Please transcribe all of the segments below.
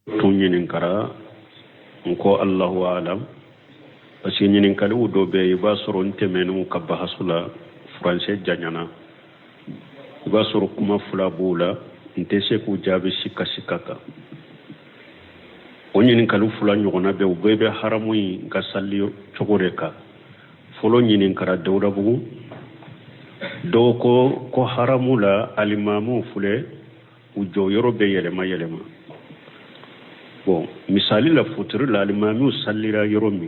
tunyin kara nko Allahu alam parce ñinin kali wudo be ba soro ntemenu ka bahasula français janyana ba soro kuma fula bula ntese ku jabe sikka sikaka onyin kali fula nyogona be ubebe haramu ga salli chogoreka folo ñinin kara dawda bugu do ko haramu la alimamu fule ujo yoro be yelema bon misali la futuru la alimamu sallira yoro mi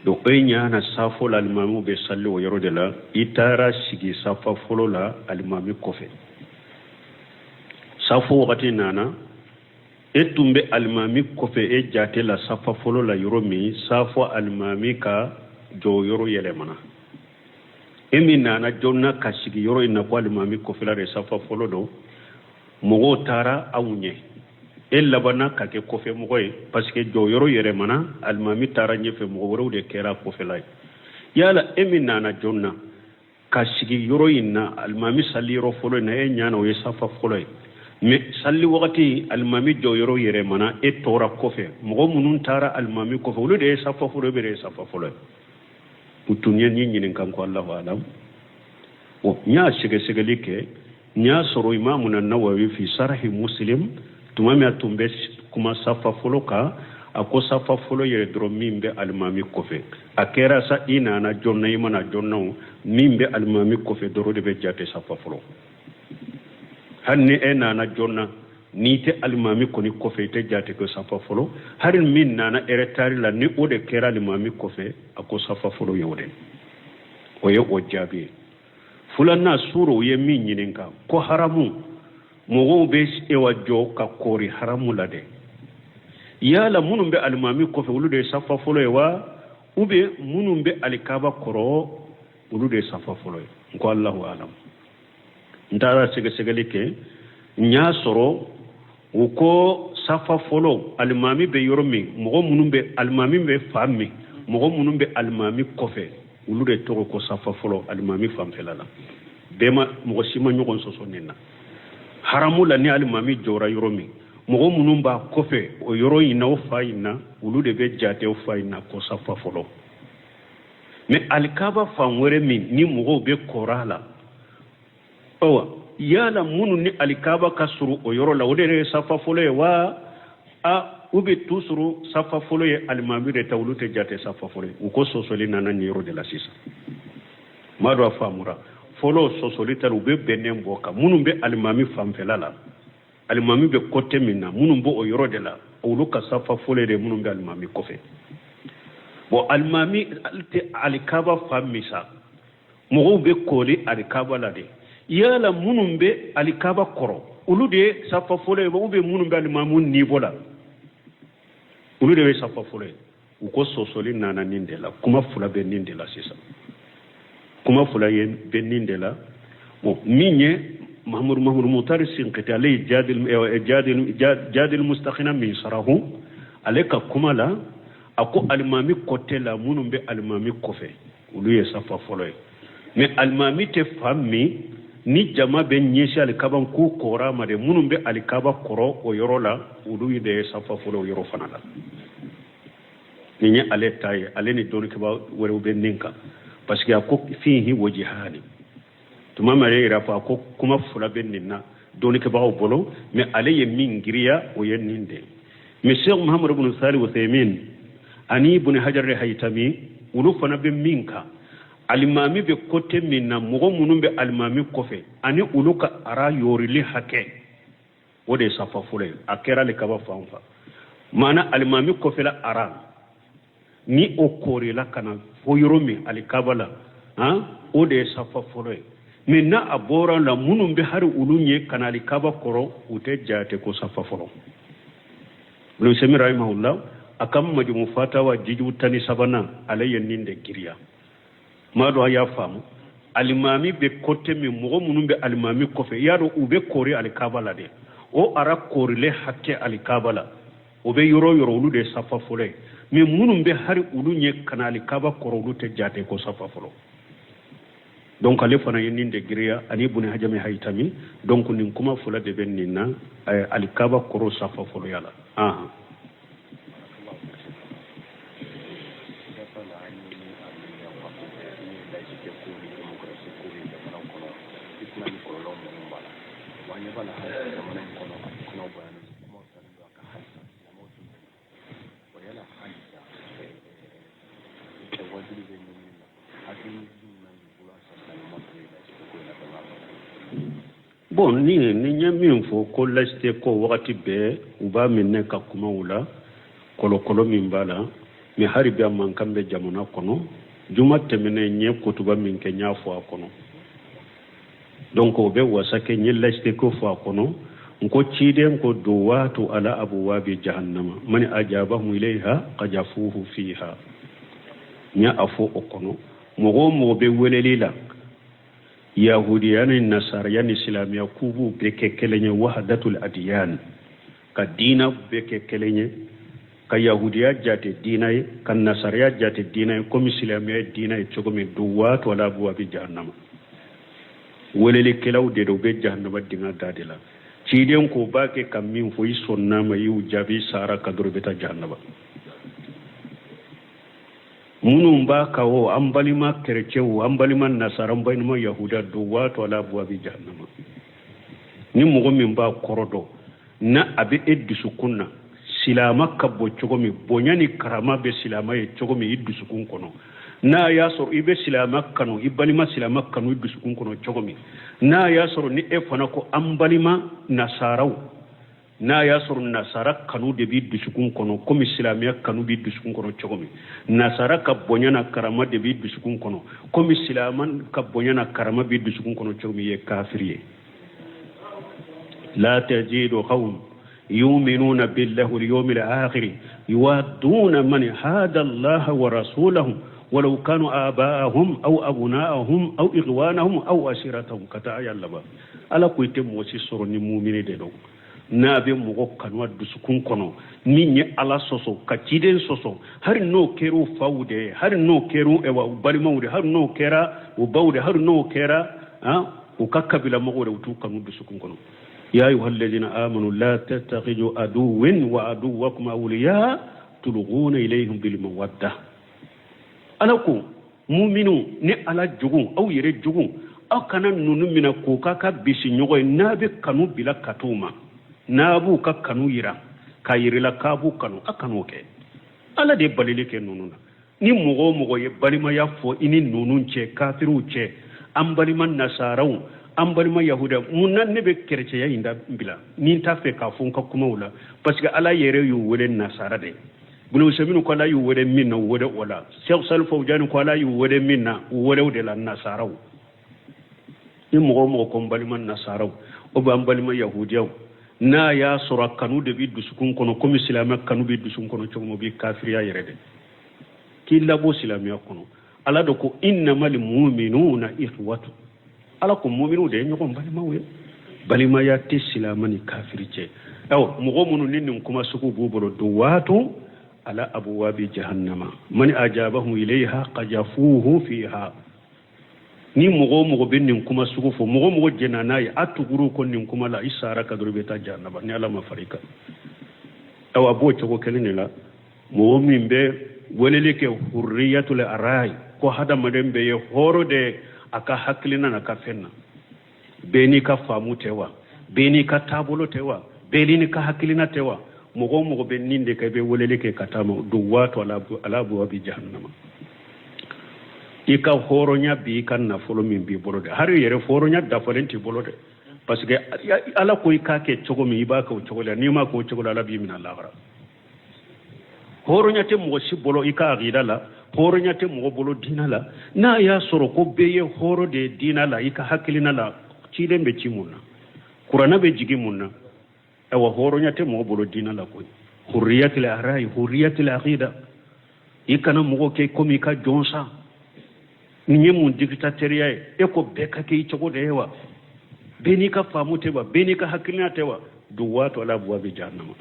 do enya na safo la alimamu be salli o yoro de la itara sigi safa folo la alimamu kofe safo wakati nana etumbe alimamu kofe e jate la safa folo la yoro mi safo alimamu ka jo yoro yelemana emi nana jonna ka sigi yoro ina ko alimamu kofe la re safa folo do mogo tara awunye ella bana ka ke kofe mogoy parce que jo yoro yere mana almami tara nyefe mogo woro de kera kofe lay yala emina na jonna ka sigi yoro inna almami salli ro folo na e nyana o safa folo me salli wakati almami jo yoro yere mana e tora kofe mogo munun tara almami kofe wolo de safa folo bere safa folo utunye nyinin kan ko Allah alam o nya sege like nya soro imamu an-Nawawi fi sarhi Muslim tumami atumbe kuma safa folo ka ako safa folo yere dro mimbe almami kofe akera sa ina na jonna imana jonna mimbe almami kofe doro de be jate safa folo hanni ena na jonna nite almami koni kofe te jate ko safa folo harin min nana eretari la ni ode kera almami kofe ako safa folo yode oye o jabi fulana suro ye min nyininka ko haramu mogo be ewa jo ka kori haramu lade yala munum be almami ko fe wulude safa folo ewa ube munum be alikaba koro wulude safa folo ko Allahu alam ndara sege like nya soro uko safa folo almami be yoromi mogo munum be almami be fammi mogo munum be almami ko fe wulude to ko safa folo almami fam felala bema mogo sima nyogon soso nena haramu la ni alimami jora yoromi mogo munumba kofe o yoro ina o faina ulude be jate o faina ko safa folo me alikaba fanwere min ni mogo be korala owa yala munu ni alikaba kasuru o yoro la ode safa folo wa a ube tusuru safa folo ye alimami de tawlute jate safa folo uko sosoli nana ni yoro de la sisa mado afamura folo sosolita ube benem boka munum be alimami famfelala alimami be kote minna munum bo o yoro de la uluka safa fole de munum be alimami kofe bo alimami alte alikaba famisa mo be koli alikaba la de yala munum be alikaba koro ulude safa fole bo be munum be alimami nibola ulude be safa fole uko sosoli nana nindela kuma fula be nindela sisa kuma fula yen benindela bon minye mahmud mutar sinqati alay jadil mustakhina min sarahu aleka kuma la ako almami kotela munum be almami kofe uluye safa folo mais almami te fammi ni jama be nyesi alkaban ku kora made munum be alkaba koro o yorola uluye de safa folo yoro fanala ni ale tay ale ni doni ke ba wore be ninka parce que ako fihi wajhani tuma mare rafa ko kuma fula benina doni ke bawo bolo mais alaye mingriya o yeninde mais Cheikh Muhammad ibn Salih Uthaymin ani ibn Hajar al-Haytami ulu fana be minka alimami be kote minna mogo munum be alimami kofe ani ulu ka ara yorili hake wode safa fule akera le kaba fanfa mana alimami kofe la ara ni o kori la kana foyoromi alikabala o de safa folo mais na abora la munum be har ulunye kana alikaba koro ute jate ko safa folo lu semi rahimahullah akam majmu fatawa jiju tani sabana alayya ninde giriya mado ya famu alimami be kote mi mogo munum be alimami kofe yaro ube kori alikabala de o ara kori le hakke alikabala obe yoro ulu de safa folo mais munum be hari ulunye kanali kaba korolu te jate ko safa folo donc ale fana ye nin de giriya ani buni hajame haytami donc nin kuma fula de ben ninna alikaba koro safa folo yala bon ni ɲɛ min fɔ ko laïcité ko wagati bɛɛ u b'a minɛ ka kumaw la kɔlɔkɔlɔ min b'a la mais hari bi a mankan bɛ jamana kɔnɔ juma tɛmɛnen ɲɛ kotuba min kɛ n y'a fɔ a kɔnɔ donc o bɛ wasa kɛ n ye laïcité ko fɔ a kɔnɔ n ko ciden ko duwatu ala abwabi jahannama man ajabahum ilayha qajafuhu fiha n y'a fɔ o kɔnɔ mɔgɔ o mɔgɔ bɛ weleli la yahudiya ni nasaraya ni silamiya kubu bɛ kɛ kelen ye wahdatul adiyan ka diina bɛ kɛ kelen ye ka yahudiya jate diina ye ka nasaraya jate diina ye komi silamiya ye diina ye cogo min duwatu ala abwabi jahannama welelikɛlaw de do bɛ jahannama dingɛ da de la ciden ko b'a kɛ ka min fɔ i sɔnn'a ma i y'u jaabi sara ka dɔrɔn i bɛ taa jahannama minnu b'a kan o an balima kerecɛnw an balima nasara an balima yahuda duwatu ala abwabi jahannama ni mɔgɔ min b'a kɔrɔ dɔn na a bɛ e dusukun na silama ka bɔ cogo min bonya ni karama bɛ silama ye cogo min i dusukun kɔnɔ n'a y'a sɔrɔ i bɛ silama kanu i balima silama kanu i dusukun kɔnɔ cogo min n'a y'a sɔrɔ ni e fana ko an balima nasaraw n'a y'a sɔrɔ nasara kanu de b'i dusukun kɔnɔ komi silamiya kanu b'i dusukun kɔnɔ cogo min nasara ka bonya na karama de b'i dusukun kɔnɔ komi silama ka bonya na karama b'i dusukun kɔnɔ cogo min ye kafiri ye la tajidu qawm yu'minuna billahi wal yawmil akhir yuwadduna man hada Allah wa rasulahu ولو كانوا آباءهم أو أبناءهم أو إخوانهم أو أشيرتهم كتا يالله ala ko ite mo si soro ni mu'mini de do na be mo kanwa dusukun kono ni nye ala soso ka ciden soso har no keru fawde har no keru e wa balimawde har no kera o bawde har no kera o kakabila mo wore utu kanu dusukun kono ya ayyuhalladhina amanu la tattakhidhu aduwwan wa aduwwakum awliya tulghuna ilayhim bil mawaddah ala ko mu'minu ni ala jugu aw yere jugu aw kana nunu mina ko ka bisi nyogo na be kanu bila katuma na bu ka kanu yira ka yirila ka bu kanu akanu ke ala de balile ke nunu ni mogo ye balima ya fo ini nunu ce kafiru ce an balima nasaraw an balima yahuda munna ne be kerce ya inda bila ni ta fe ka fon ka kuma wala parce que ala yere yu wele nasara de bunu seminu ko la yu wele minna wode wala cheikh salfo jani ko la yu wele minna wode de la nasaraw ni mogo ko balima nasaraw o ba balima yahudiyaw na ya sura kanu de bi dusukun kono comme islama kanu bi dusukun kono chomo bi kafiriya yere de ki labo islamiya kono ala do ko innamal mu'minuna ikhwatu ala ko mu'minu de nyoko balima we balima ya ti islama ni kafiri ce aw mogo munu nin kuma suku bubolo duwatu ala abwabi jahannama man ajabahu ilayha qajafuhu fiha ni mogo be nin kuma sugu fo mogo jenana ya atuguru ko nin kuma la isara ka duru beta jannaba ni ala mafarika aw abo chogo kelini la mogo min be welele ke hurriyatul arai ko hada maden be ye horo de aka haklina na ka fenna beni ka famu tewa beni ka tabulo tewa beni ka haklina tewa mogo be ninde ka be welele ke katama duwatu ala bi jahannama ika horonya bi kan na folo min bi bolode har yere horonya da folenti bolode parce que ala ko ika ke chogo mi ba ko chogo la ni ma ko chogo la bi min Allah horonya te mo si bolo ika agida la horonya te mo bolo dina la na ya soro ko beye horo de dina la ika hakilina la cide be cimunna qur'ana be jigi munna awa horonya te mo bolo dina la ko hurriyatul arai hurriyatul aqida ikana mo ke komi ka jonsa ni mun dictatorial e ko be ka ke chogo de wa beni ka famu te ba beni ka hakilina te wa duwatu ala abwabi jahannama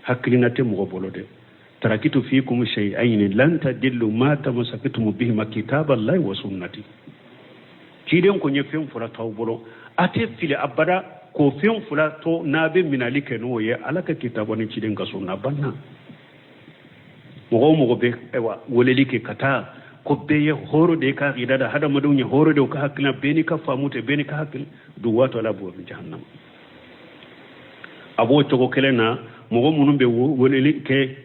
hakilina te mo bolo de tarakitu fiikum shay'ain lan tadillu ma tamassaktum bihima kitaballahi wa sunnati ciden ko nye fen fula taw bolo ate fili abada ko fen fula to nabe minali ke no ye alaka kitabo ni ciden ka sunna banna mo be ewa woleli ke kata ko be ye horo de ka gida da hada madunya horo de ka hakina beni ka famute beni ka hakil du wato la bo jahannam abo to ko kelena mo munum be woleli ke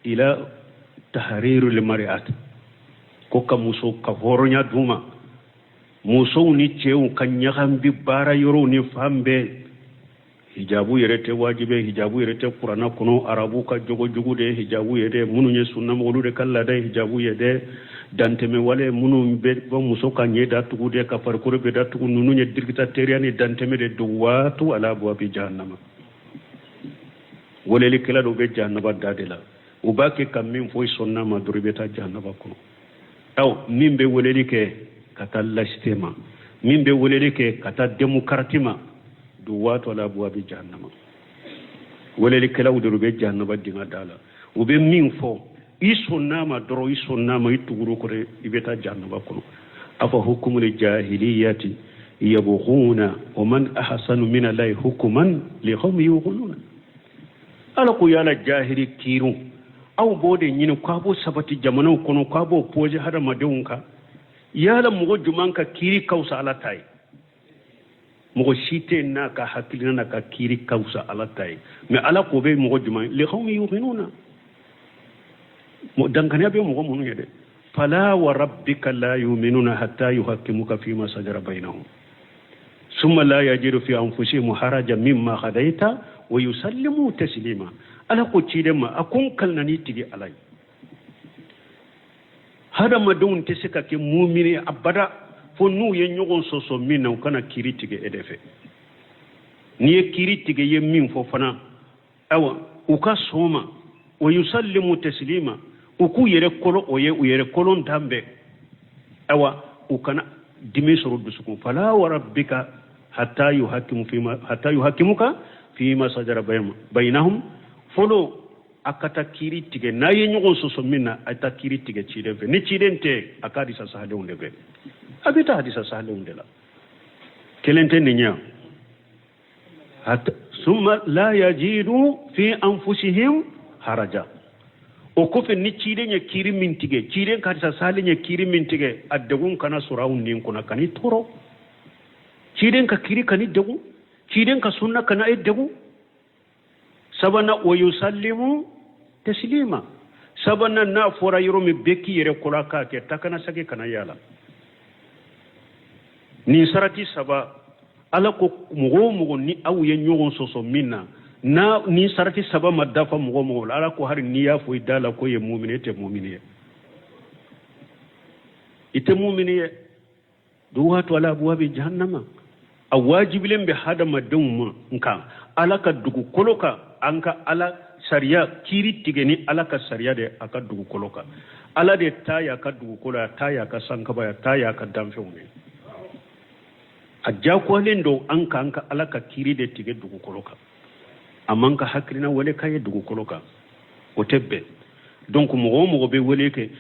ila tahrirul mari'at ko ka muso ka horonya duma muso ni cew kan nyakam bi bara yoro ni fambe hijabu yerete wajibe hijabu yerete qur'ana kuno arabu ka jogo jugude hijabu yede mununye sunna molude kala de hijabu yede danteme wale munu be bo muso ka nyeda tugude ka parkuru be da tugu nununye dirgita teriani danteme de duwatu ala bo bi jahannama woleli kala do be jahannama dadela ubake kam min foy sonna ma duribeta jahannama kuno taw min be woleli ke kata lastema min be woleli ke kata demokratima duwatu ala buwabi jahannama woleli kala udurube jahannama dinga dala ube min fo isonnama doro isonnama ituguru kore ibeta jahannama kono afa hukumul jahiliyati yabghuna wa man ahsanu min allahi hukman li qawmi yuquluna ala ko yala jahili kiru aw bode nyini kwabo sabati jamanu kono kwabo poje hada madunka yala mugo jumanka kiri kausa ala tai mugo shite na ka hakilina na ka kiri kausa ala tai me ala ko be mugo juman li khawmi yuqinuna mo dangane be mugo munu yede fala wa rabbika la yu'minuna hatta yuhakkimuka fima sajara bainahum thumma la yajidu fi anfusihim harajan mimma qadaita wa yusallimu taslima ala ko cide ma akon kalnani tigi alai hada madun te sika ke mu'mini abada fo nu ye nyogon soso min na kana kiritige edefe ni ye kiritige ye min fo fana awa uka soma wa yusallimu taslima uku yere kolo oye u yere kolon tambe awa ukana dimisoro dusukum fala wa rabbika hatta yuhakimuka fima sajara bainahum folo akata kiritige na ye nyogon soso min na ata kiritige cidefe ni cidente akadi sa sahale unde be abita hadisa sahale unde la kelente ninya hatta summa la yajidu fi anfusihim haraja o ko fe ni cide nya kiri mintige cide ka hadisa sahale nya kiri mintige addegun kana surawun nin kuna kani toro cide ka kiri kani degu cide ka sunna kana edegu sabana wa yusallimu taslima sabana na fora yoromi beki yere kulaka ke takana sake kana yala ni sarati saba ala ko mugo ni awu ye nyogon soso minna na ni sarati saba madafa mugo ala ko har ni ya fo idala ko ye mu'minete mu'miniye ite mu'miniye duwatu ala abwabi jahannama awajibilen be hada madum nka ala ka dugu koloka anka ala sariya kiri tigeni ala ka sariya de aka dugu koloka ala de taya ka dugu kola taya ka sankaba ya taya ka damfeune ajja ko lendo anka ala ka kiri de tige dugu koloka amanka hakrina wale kay dugu koloka o tebbe donc mo be wale ke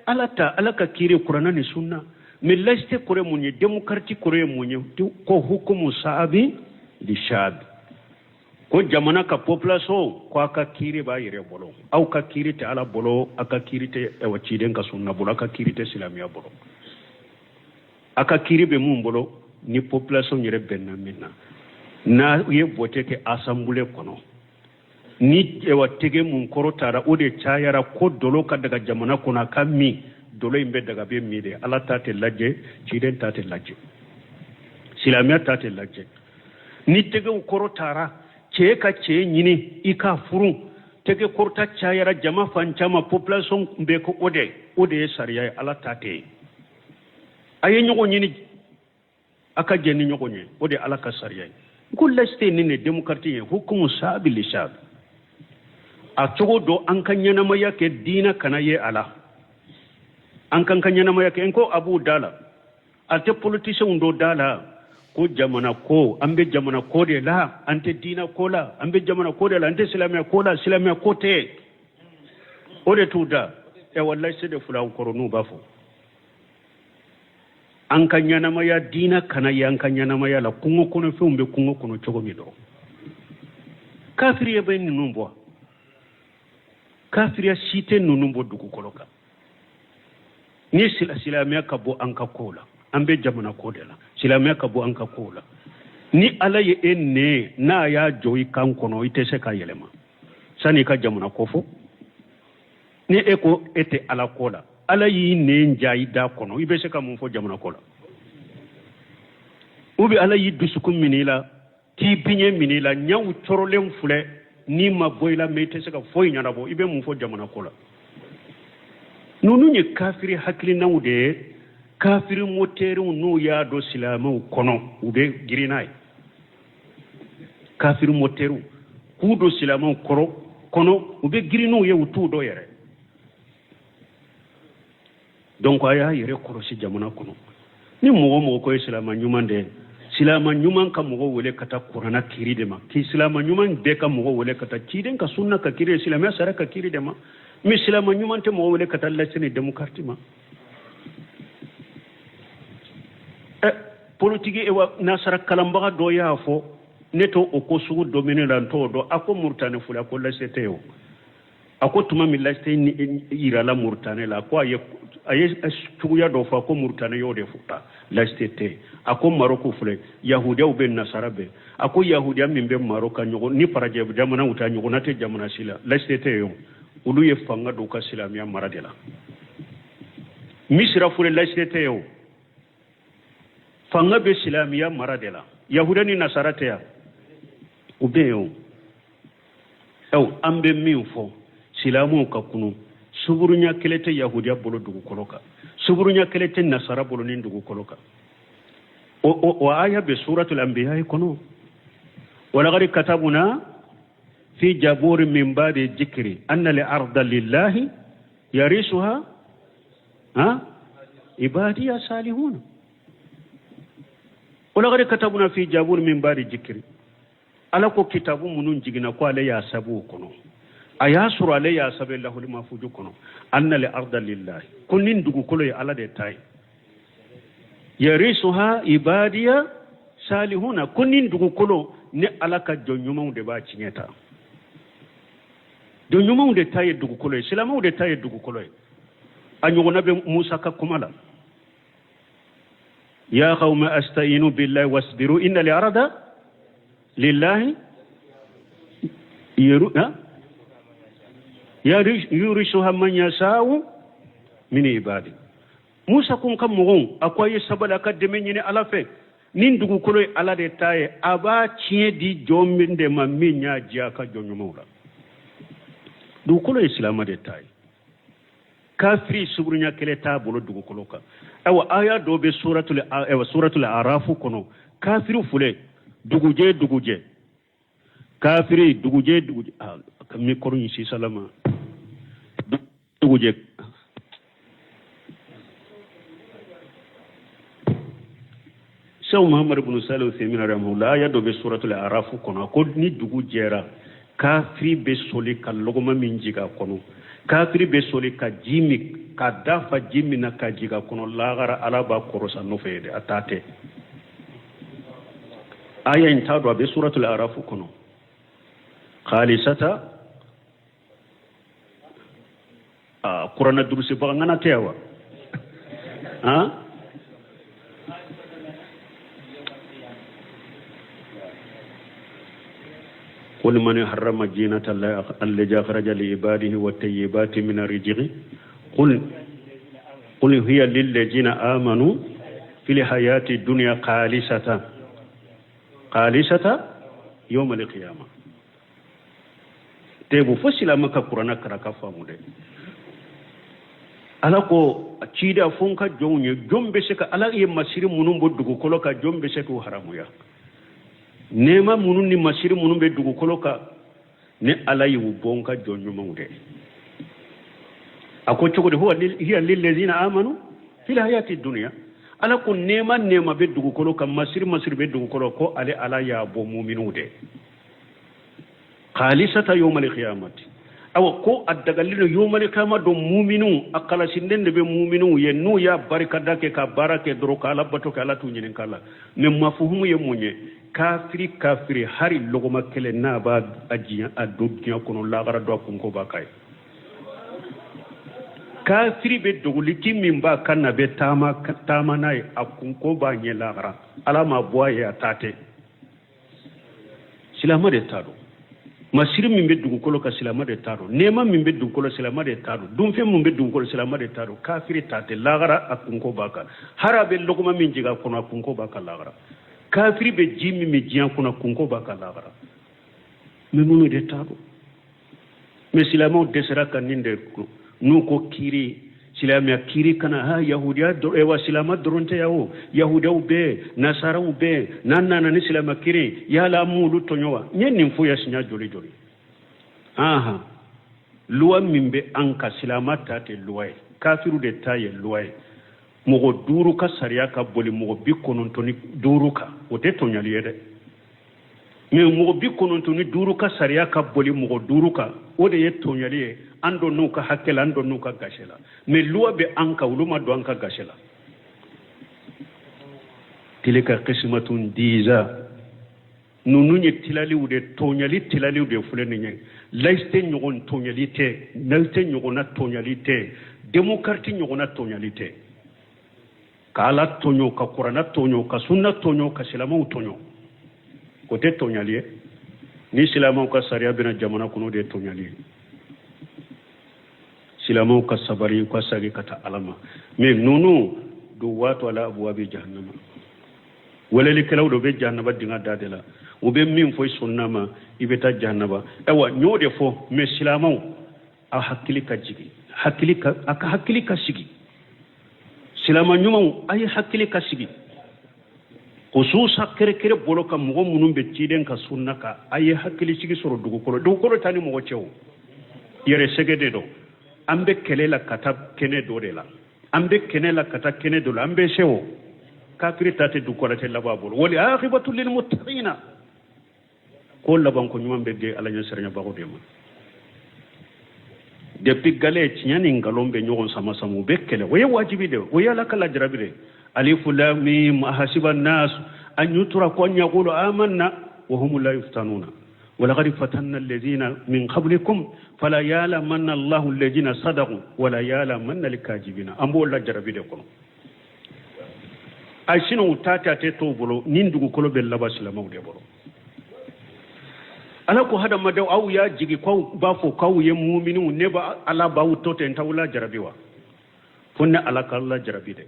ala ka kiri qur'ana ni sunna mais leste kore munye démocratique kore munye ko hukumu saabi li shab ko jamana ka population ko aka kiri ba yire bolo au ka kiri te ala bolo aka kiri te e waciden ka sunna bolo aka kiri te islamia bolo aka kiri be mun bolo ni population yire benna minna na ye bote ke assemblée kono ni e watege mun korotara o de chayara ko dolo ka daga jamana kono kammi dolo imbe daga be mide ala tate lajje ciden tate lajje islamia tate lajje ni tege korotara ce ka ce nyini ika furu tege korta chayara jama fanchama population be ko ode sariya ala tate aye nyogo nyini aka jeni nyogo nye ode ala ka sariya kullaste ni ne demokrati hukumu sabi li shab a togo do an kanyana maya ke dina kana ye ala an kan kanyana maya ke ko abu dala ate politician do dala ko jamana ko ambe jamana ko de la ante dina ko la ambe jamana ko de la ante islamia ko la islamia ko te ode tuda e wallahi se de fula ko no bafo an ka ɲanamaya diina kana ye an ka ɲanamaya la kungo kɔnɔ fɛnw bɛ kungo kɔnɔ cogo min dɔrɔn kafiriya bɛ ninnu bɔ kafiriya si tɛ ninnu bɔ dugukolo kan ni silamɛya ka bɔ an ka kow la an bɛ jamana ko de la silamɛya ka bɔ an ka kow la ni ala ye e nɛɛ n'a y'a jɔ i kan kɔnɔ i tɛ se ka yɛlɛma sani i ka jamana ko fɔ ni e ko e tɛ ala ko la ala y'i nɛɛ ja i da kɔnɔ i bɛ se ka mun fɔ jamana ko la ou bien ala y'i dusukun minɛ i la k'i biɲɛ minɛ i la ɲɛw cɔrɔlen filɛ n'i ma bɔ i la mais i tɛ se ka foyi ɲɛnabɔ i bɛ mun fɔ jamana ko la ninnu ye kafiri hakilinaw de ye kafiri motɛriw n'u y'a dɔn silamɛw kɔnɔ u bɛ girin n'a ye kafiri motɛriw k'u don silamɛw kɔnɔ u bɛ girin n'u ye u t'u dɔn yɛrɛ donc a y'a yɛrɛ kɔlɔsi jamana kɔnɔ ni mɔgɔ mɔgɔ ko ye silama ɲuman de silama ɲuman ka mɔgɔ wele ka taa kuranna kiri de ma k'i silama ɲuman bɛɛ ka mɔgɔ wele ka taa ciden ka sunna ka kiri silamɛya sara ka kiri de ma mais silama ɲuman tɛ mɔgɔ wele ka taa lasini démocrate ma politique ewa nasara kalanbaga dɔ y'a fɔ ne to o ko sugu dɔ mine la n t'o dɔn a ko Mauritanie fula ko lasete o a ko tuma min lasete yirala Mauritanie la ko a ye cogoya dɔ fɔ a ko Mauritanie y'o de fɔ lasete a ko Maroc filɛ yahudiyaw bɛ nasara bɛ a ko yahudiya min bɛ Maroc ka ɲɔgɔn ni farajɛ jamanaw ta ɲɔgɔnna tɛ jamana si la lasete yo olu ye fanga dɔw ka silamɛya mara de la Misira filɛ lasete yo fanga bɛ silamɛya mara de la yahudiya ni nasara tɛ yan u bɛ yen o an bɛ min fɔ silamɛw ka kunu suburunya kelen tɛ yahudiya bolo dugukolo kan suburunya kelen tɛ nasara bolo ni dugukolo kan o aya bɛ suratul anbiya kɔnɔ walaqad katabna fi jabur min ba'di dhikri anna al-arda lillahi yarisuha ibadiya salihun walaqad katabna fi jabur min ba'di dhikri ala ko kitabu munun jigina ko ale ya sabu kono aya suru ale ya sabe lahul mafuju kono anna li arda lillahi kunin dugu kolo ya ala de tay yarisuha ibadiya salihuna kunin dugu kolo ne ala ka jonyumaw de ba cinyeta jonyumaw de tay dugu kolo islamaw de tay dugu kolo anyogona be musa ka kumala ya qauma astainu billahi wasbiru inna li arda lillahi yurishuha man yasha'u min ibadi musa kun kam mogon akwai sabala ka deme nyine ala fe nin dugu kolo ala de taye aba tie di jomin de ma minya jia ka jonyumula dugu kolo islam de taye kafiri suburunya kele ta bolo dugu kolo ka awa aya do be suratul araf kono kafiru fule duguje kafiri duguje kami koru yin si salama duguje Sheikh Muhammad ibn Salih Uthaymeen rahimahullah ya do be suratul araf kono ko ni dugujera kafiri be soli ka logoma min jiga kono kafiri be soli ka jimi ka dafa jimi na ka jiga kono lagara alaba korosa no fede atate aya intado be suratul araf kono khalisata qur'ana durusi ba ngana tewa قل من حرم زينة الله التي أخرج لعباده والطيبات من الرزق قل هي للذين آمنوا في الحياة الدنيا خالصة يوم القيامة تبو فصل مكا قرآن كركا فامودي ala ko cida fonka jonye jombe seka ala ye masiri munum bo dugu koloka jombe seka haramu ya nema munun ni masiri munum be dugu koloka ne ala yi bonka jonyu mawde ako cogode huwa hiya lil ladina amanu fil hayati dunya ala ko nema be dugu koloka masiri be dugu koloka ko ala ya bo mu'minude khalisata yawmal qiyamati awa ko addagallino yomani kama do muminu akala sinden be muminu ye nu ya barikada ke ka barake dro kala bato kala tu nyinin kala me mafuhumu ye munye kafiri hari logoma kele na ba ajiya addunya kono lagara do kunko bakay kafiri be doguli kimmin ba kanna be tama nay akunko ba nye lagara alama boye atate silama de tado masiri min be dugukolo ka silama de tado nema min be dugukolo silama de tado dumfe min be dugukolo silama de tado kafiri tate lagara akunko baka harabe logoma min jiga kono akunko baka lagara kafiri be jimi mi jiyan kono akunko baka lagara memunu de tado me silama desera kaninde nuko kiri silamia kiri kana ha yahudiya do ewa silama doronte yawo yahudiya be nasara be nanna ni silama kiri yala mulu tonyowa nyenni fu ya sinya joli aha luwa mimbe anka silama tate luwa kafiru de taye luwa mogo duru ka sariya ka boli mogo bikonontoni duru ka ote tonyali yede me mogo bikonontoni duru ka sariya ka boli mogo duru ka ode ye tonyali ye ando nuka hakela ando nuka gashela me luwa be anka uluma do anka gashela tilika qismatun diza nununye tilali ude tonyali tilali ude fuleni nye laiste nyogon tonyali te nalte nyogona tonyali te demokrati nyogona tonyali te kala tonyo ka qur'ana tonyo ka sunna tonyo ka silama tonyo kote tonyali ni silama ka sariya bina jamana kuno de tonyali silama ka sabari ka sagi kata alama me nunu do wato ala abwabi jahannama wala likalaw do be jahannama dinga dadela o be min foy sunnama ibeta jahannama ewa nyode fo me silama a hakili ka jigi hakili ka aka hakili ka sigi silama nyuma ay hakili ka sigi khususa kere boloka mugo munum be ciden ka sunnaka ay hakili sigi soro dugu kolo tani mugo cew yere segede do ambe kelela kata kene do de la ambe kenela kata kene do la ambe sewo kafiri tate du ko la te lababul wali akhibatu lil muttaqina ko laban ko nyumam be ge ala nya sernya bago de mo depuis gale tinyani ngalombe nyogon sama samu be kele way wajibi de way ala kala jarabi de alif lam mim hasiban nas an yutra ko nyaqulu amanna wa hum la yuftanuna ولقد فتنا الذين من قبلكم فلا يعلمن الله الذين صدقوا ولا يعلمن الكاذبين امبو لا جربي de kono ay sino tata te to bolo nindugo kolo be labasla mawde bolo ala ko hada madaw aw ya jigi ko ba fo kaw ye mu'minu ne ba ala ba wuto ten tawla jarabi wa funna ala kala jarabi de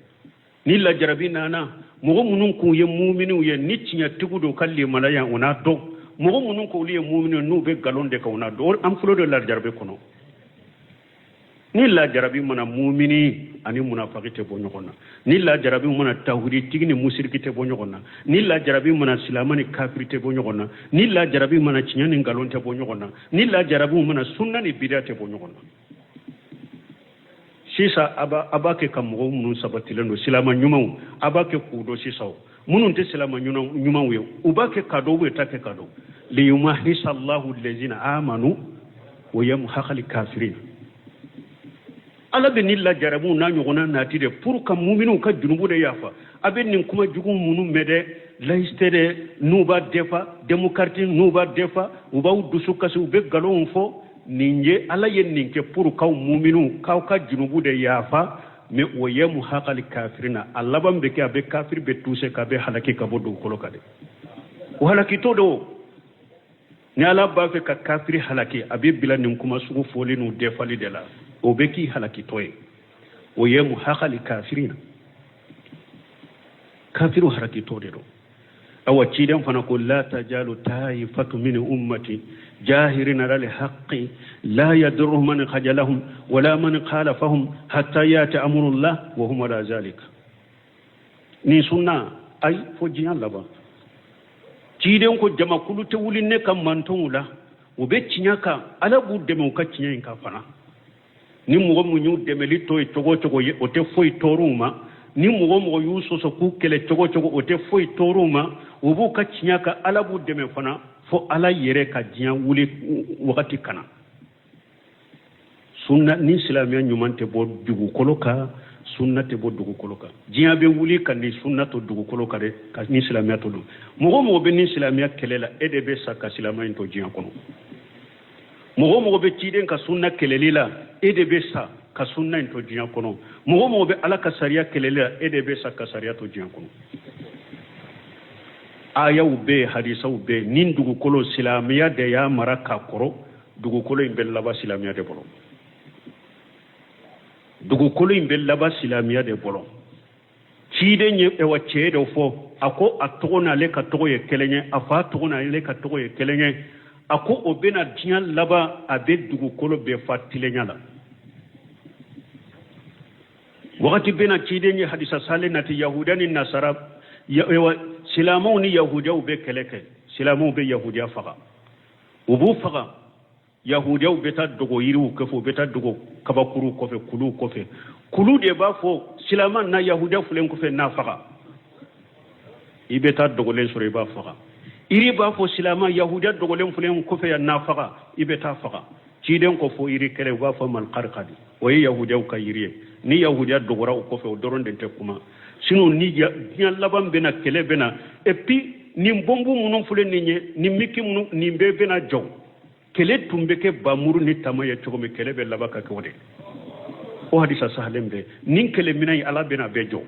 ni la jarabi nana mo munun ko ye mu'minu ye nitinya tugudo kalle malaya una to mogo munun ko liye mu'minu nu be galonde ka una do am fulo de la jarabe kono ni la jarabi mana mu'mini ani munafiqite bo nyokona ni la jarabi mana tawhid tigini musrikite bo nyokona ni la jarabi mana islamani kafirite bo nyokona ni la jarabi mana cinyani galonte bo nyokona ni la jarabi mana sunnani bidate bo nyokona sisa abake kam mogo munun sabatilendo silama nyumaw abake kudo sisaw munun te silama nyumaw yo ubake kado be take kado li yumahisa Allahu allazina amanu wa yamhaqal kafirin ala be nilla jarabu na nyogona nati de pour ka mu'minu ka junubu de yafa abe nin kuma jugu munu mede laiste de nuba defa demokrati nuba defa uba udusu kasu be galon fo ninje ala yen ninke pour ka mu'minu ka junubu de yafa me wa yamhaqal kafirina Allah ban be ka be kafir be tuse ka be halaki ka bodu kolokade o halaki to do ni ala ba fe ka kafiri halaki abi bilanin kuma sugu foli nu defali de la o be ki halaki toy o yemu hakali kafirina kafiru halaki to de do awa ciiden fana ko la tajalu taifatu min ummati jahirina lil haqqi la yadurruhum man khajalahum wala man khalafahum hatta yata amrullah wa hum ala zalika ni sunna ay fo jiyan laba ciiden ko jama kulu te wulinne kam mantonula o be cinyaka ala bu deme ka cinyen ka fana ni mugo munyu demeli to togo o te foi toruma ni mugo yuso so ku kele togo o te foi toruma o bu ka cinyaka ala bu deme fana fo ala yere ka jiyan wuli wakati kana sunna ni silamiya ɲuman tɛ bɔ dugukolo kan sunna tɛ bɔ dugukolo kan diɲɛ bɛ wuli ka ni sunna to dugukolo kan de ka ni silamiya to don mɔgɔ mɔgɔ bɛ ni silamiya kɛlɛ la e de bɛ sa ka silamiya in to diɲɛ kɔnɔ mɔgɔ mɔgɔ bɛ ciden ka sunna kɛlɛli la e de bɛ sa ka sunna in to diɲɛ kɔnɔ mɔgɔ mɔgɔ bɛ ala ka sariya kɛlɛli la e de bɛ sa ka sariya to diɲɛ kɔnɔ ayaw bɛ hadisaw bɛ ni dugukolo silamiya de y'a mara ka kɔrɔ dugukolo in bɛ laban silamiya de bolo dugukolo in bɛ laban silamiya de bolo ciden ye ewa cɛ dɔ fɔ a ko a tɔgɔ n'ale ka tɔgɔ ye kelen ye a fa tɔgɔ n'ale ka tɔgɔ ye kelen ye a ko o bɛna diɲɛ laban a bɛ dugukolo bɛɛ fa tilenya la wagati bɛna ciden ye hadisa salen nati yahuda ni nasara silamɛw ni yahudiyaw bɛ kɛlɛ kɛ silamɛw bɛ yahudiya faga u b'u faga yahudiyaw bɛ taa dogo yiriw kɔfɛ u bɛ taa dogo kabakuruw kɔfɛ kuluw kɔfɛ kulu de b'a fɔ silamɛ na yahudiya filen kɔfɛ n'a faga i bɛ taa dogolen sɔrɔ i b'a faga iri b'a fɔ silamɛ yahudiya dogolen filen kɔfɛ ya n'a faga i bɛ taa faga ciden ko fɔ iri kɛlɛ u b'a fɔ malkarikadi o ye yahudiyaw ka yiri ye ni yahudiya dogora o kɔfɛ o dɔrɔn de tɛ kuma sinon ni diɲɛ laban bɛna kɛlɛ bɛna et puis nin bɔnbu minnu filɛ nin ye nin miki minnu nin bɛɛ bɛna jɔ kɛlɛ tun bɛ kɛ bamuru ni tama ye cogo min kɛlɛ bɛ laban ka kɛ o de o hadisa sahalen bɛ nin kɛlɛ minɛ in ala bɛna bɛɛ jɔ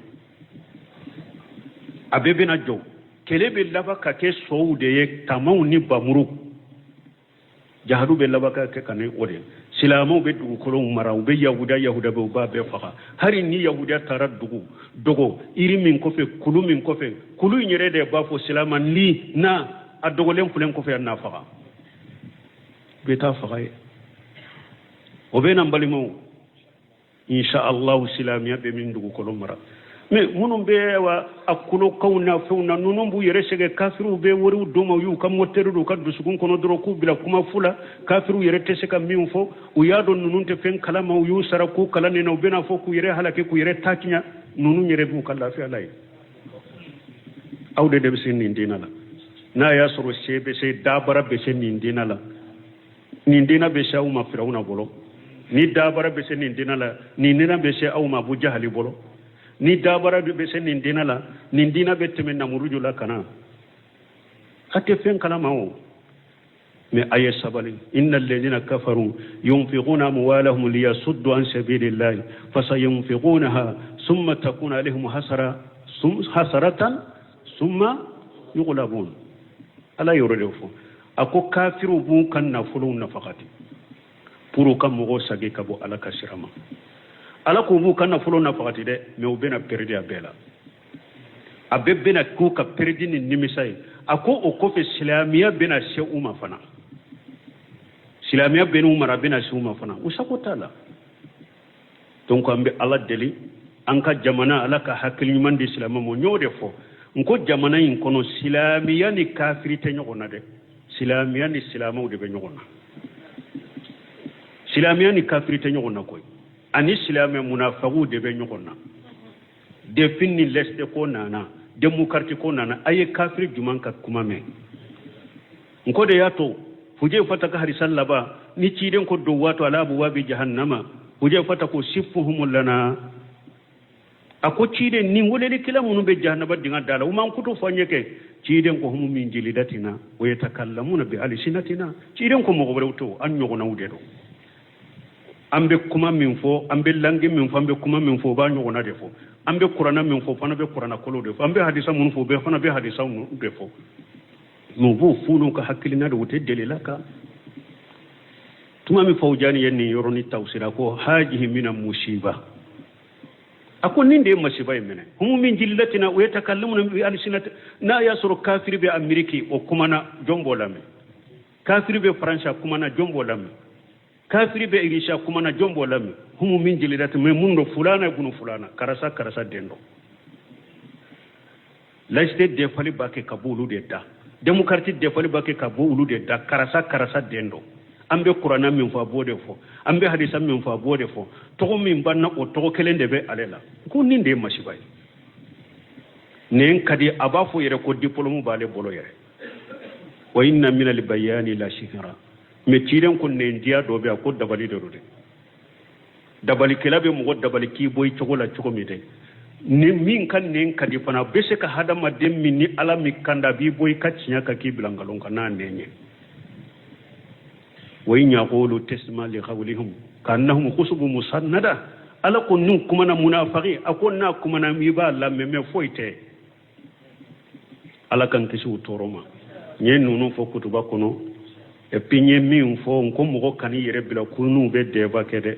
a bɛɛ bɛna jɔ kɛlɛ bɛ laban ka kɛ sɔw de ye tamaw ni bamuru jahadu bɛ laban ka kɛ ka ni o de silamɛw bɛ dugukolow mara u bɛ yahuda bɛ u b'a bɛɛ faga hali ni yahuda taara dogo iri min kɔfɛ kulu in yɛrɛ de b'a fɔ silamɛ ni na a dogolen filen kɔfɛ n'a faga bɛ taa faga ye o bɛ na n balimaw insha allahu silamɛya bɛ min dugukolo mara mais minnu bɛ wa a kolokaw na fɛnw na ninnu b'u yɛrɛ sɛgɛn kafiriw bɛ wariw d'u ma u y'u ka motɛriw u ka dusukun kɔnɔ dɔrɔn k'u bila kuma fu la kafiriw yɛrɛ tɛ se ka min fɔ u y'a dɔn ninnu tɛ fɛn kalama u y'u sara k'u kalan nin na u bɛna fɔ k'u yɛrɛ halaki k'u yɛrɛ ta tiɲɛ ninnu yɛrɛ b'u ka lafiya la ye aw de bɛ se nin diinɛ la n'a y'a sɔrɔ se bɛ se dabara bɛ se nin diinɛ la nin diinɛ bɛ se aw ma firawuna bolo ni dabara bɛ se nin diinɛ la nin diinɛ bɛ se aw ma abu jahali bolo ni dabara bɛ se nin diinɛ la nin diinɛ bɛ tɛmɛ namuruju la ka na a tɛ fɛn kalama o mais a ye sabali inna alladhina kafaru yunfiquna amwalahum liyasuddu an sabilillahi fasayunfiqunaha thumma takunu alaihim hasaratan thumma yughlabun ala yɔrɔ de fɔ a ko kafiru b'u ka nafolow nafakati pour ka mɔgɔw sagi ka bɔ ala ka sira ma ala ko b'u ka nafolo nafakati dɛ mais u bɛna perdi a bɛɛ la a bɛɛ bɛna k'u ka perdi ni nimisa ye a ko o kɔfɛ silamɛya bɛna se u ma fana silamɛya bɛ n'u mara a bɛna se u ma fana u sago t'a la donc an bɛ ala deli an ka jamana ala ka hakili ɲuman di silamɛ ma n y'o de fɔ n ko jamana in kɔnɔ silamɛya ni kafiri tɛ ɲɔgɔn na dɛ silamɛya ni silamɛw de bɛ ɲɔgɔn na silamɛya ni kafiri tɛ ɲɔgɔn na koyi ani silamɛ munafagu de bɛ ɲɔgɔn na depuis ni leste ko nana démocratie ko nana a ye kafiri juman ka kuma mɛn n ko de y'a to hujɛ fata ka hadisan laban ni ciden ko do wato ala abwabi jahannama hujɛ fata ko sifuhum lana a ko ciden ni weleli kila minnu bɛ jahannaba dinga dala u man kutu fɔ n ye kɛ ciden ko hum min jilidatina wa yatakallamuna bi alsinatina ciden ko mɔgɔ wɛrɛw to an ɲɔgɔnnaw de don an bɛ kuma min fɔ an bɛ langue min fɔ an bɛ kuma min fɔ o b'a ɲɔgɔnna de fɔ an bɛ kuranna min fɔ fana bɛ kuranna kolo de fɔ an bɛ hadisa minnu fɔ bɛɛ fana bɛ hadisa de fɔ mais u b'o f'u n'u ka hakilina de u tɛ delila kan tuma min fawjani ye nin yɔrɔnin taw sera ko hajihi mina musiba a ko nin de ye masiba ye minɛ humu min jililatina u yatakallamuna bi alsinati n'a y'a sɔrɔ kafiri bɛ ameriki o kumana jɔn b'o lamɛn kafiri bɛ faransi a kumana jɔn b'o lamɛn kafiri be irisha kumana jombo lami humu min jilidati me mundo fulana gunu fulana karasa dendo laiste de fali bake kabulu de da demokrati de fali bake kabulu de da karasa dendo ambe qur'ana min fa bode fo ambe hadisa min fa bode fo to min banna o to kelen de be alela ko ninde masibay nen kadi aba fo yere ko diplôme bale bolo yere wa inna min al bayani la shikra me tiren ko ne ndiya do be ko dabali do de dabali kela be mo dabali ki boy cogola cogo mi de ni min kan nen kadi fana be se ka hadama dem min ni ala mi kanda bi boy kaccinya ka ki bilangalon kana nenye way yaqulu tasma li qawlihim kannahum khusbu musannada ala ko nun kuma na munafiqi akon na kuma na mi ba la me foite ala kan kisu toroma nyen nunu fo kutuba kono e pinye min fo ko mo kan yere bila kunu be de ba kede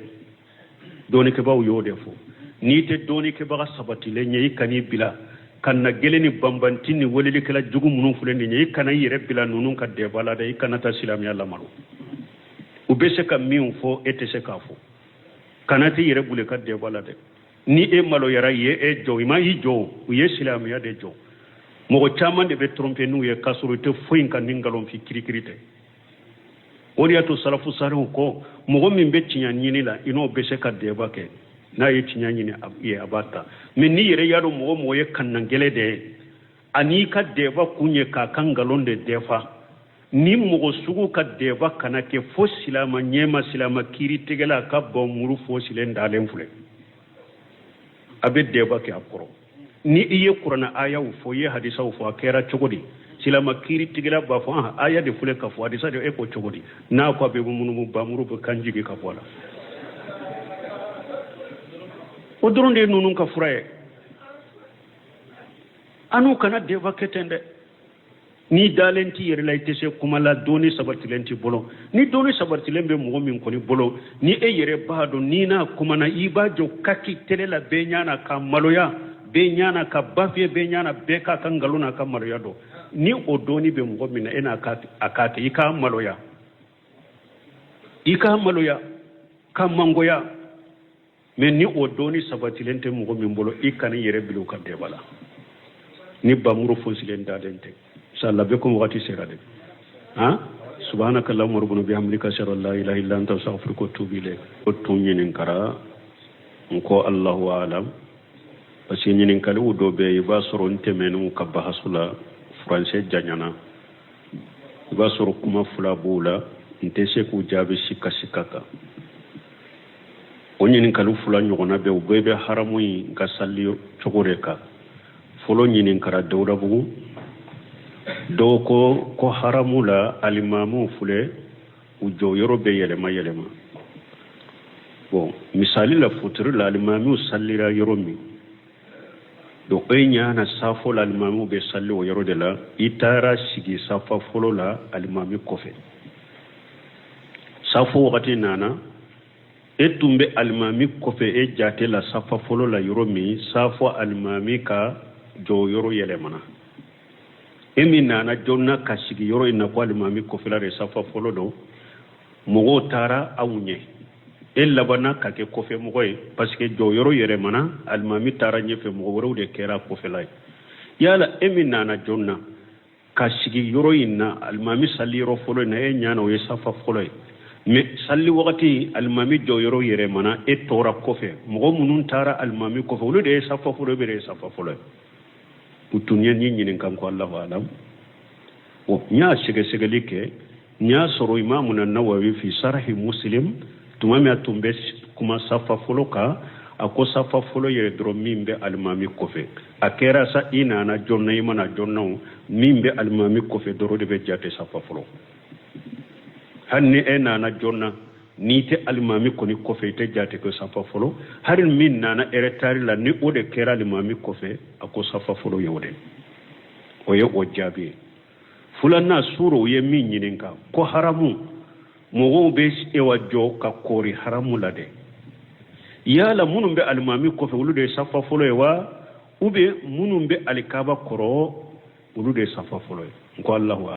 doni ke baw yo de fo ni te doni ke ba sabati le nyi kani bila kan na geleni bambantini wolili kala jugu munun fuleni nyi kana yere bila nunu ka de bala de kana ta silam yalla malu ubese ka min fo ete se ka fo kanati yere bule ka de bala de ni e malo yara ye e jo ima yi jo ye silam ya de jo mo chaman de be tromper nu ye kasuru te fo in kan ningalon fi kirikirite waliyato salafu saru ko mo min be tinya nyini la ino bese ka de ba ke na ye tinya nyini ye abata min ni yere yaro mo ye kan nangele de ani ka de ba kunye ka kan galon de defa ni mogo sugu ka deba kana ke fo silama nyema silama kiri tegela ka bo muru fo silen dalen fule abe deba ke akoro ni iye qur'ana aya fo ye hadisa fo akera chogodi silama kiri tegela ba fo aya de fule ka fo hadisa de e ko chogodi na ko be munu ba muru be kanjigi ka bola odronde nunun ka furaye anu kana deba ketende ni dalenti yere lay tese kuma la doni sabartilenti bolo ni doni sabartilembe mo min ko ni bolo ni e yere baado ni na kuma na ibajo kaki tele la benyana ka maloya benyana ka bafie benyana beka kan galuna ka maloya do ni o doni be mo min ena ka akate ika maloya ka mangoya men ni o doni sabartilente mo min bolo ikane yere bilu ka debala ni bamuro fosilen dadente inshallah bekum wati serade subhanakallahumma rabbana bihamdika ashhadu an la ilaha illa anta astaghfiruka wa atubu ilayk o tunyin kara ko Allahu a'lam parce que nyin kala wudo be ba soro ntemenu ka bahasula français janyana ba soro kuma fula bula ntese ku jabe sikaka onyin kala fula nyogona be bebe haramu ga salli chogoreka folo nyin kara dawda bugu do ko haramula alimamu fule ujo yorobe yelema bon misali la futuru la alimamu sallira yoromi do enya na safo la alimamu be salli o yorode la itara sigi safa folo la alimamu kofe safo wakati nana etumbe alimamu kofe e jate la safa folo la yoromi safo alimamu ka jo yoro yelemana emi nana jonna kasigi yoro ina kwa limami kofilare safa folo do mogo tara awunye ella bana kake kofe mogoy parce que jo yoro yere mana almami tara nyefe mogo woro de kera kofilay yala emi nana jonna kasigi yoro ina almami salli yoro folo na e nyana o safa folo me salli wakati almami jo yoro yere mana e tora kofe mogo munun tara almami kofe wolo de safa folo be safa folo utunyen nyinin kan ko Allahu alam o nya segelike nya soro imamu na Nawawi fi sharhi Muslim tumami atumbe kuma safa foloka ako safa folo ye dro mimbe almami kofe akera sa ina na jonna imana jonna mimbe almami kofe doro de be jate safa folo hanni ena na jonna ni te almami koni kofe te jate ko safa folo harin min nana eretari la ni ode kera almami kofe ako safa folo yode o ye o jabi fulana suro ye min nyininka ko haramu mo be e wajo ka kori haramu lade yala munum be almami kofe wulude safa folo wa ube munum be alikaba koro wulude safa folo ko Allahu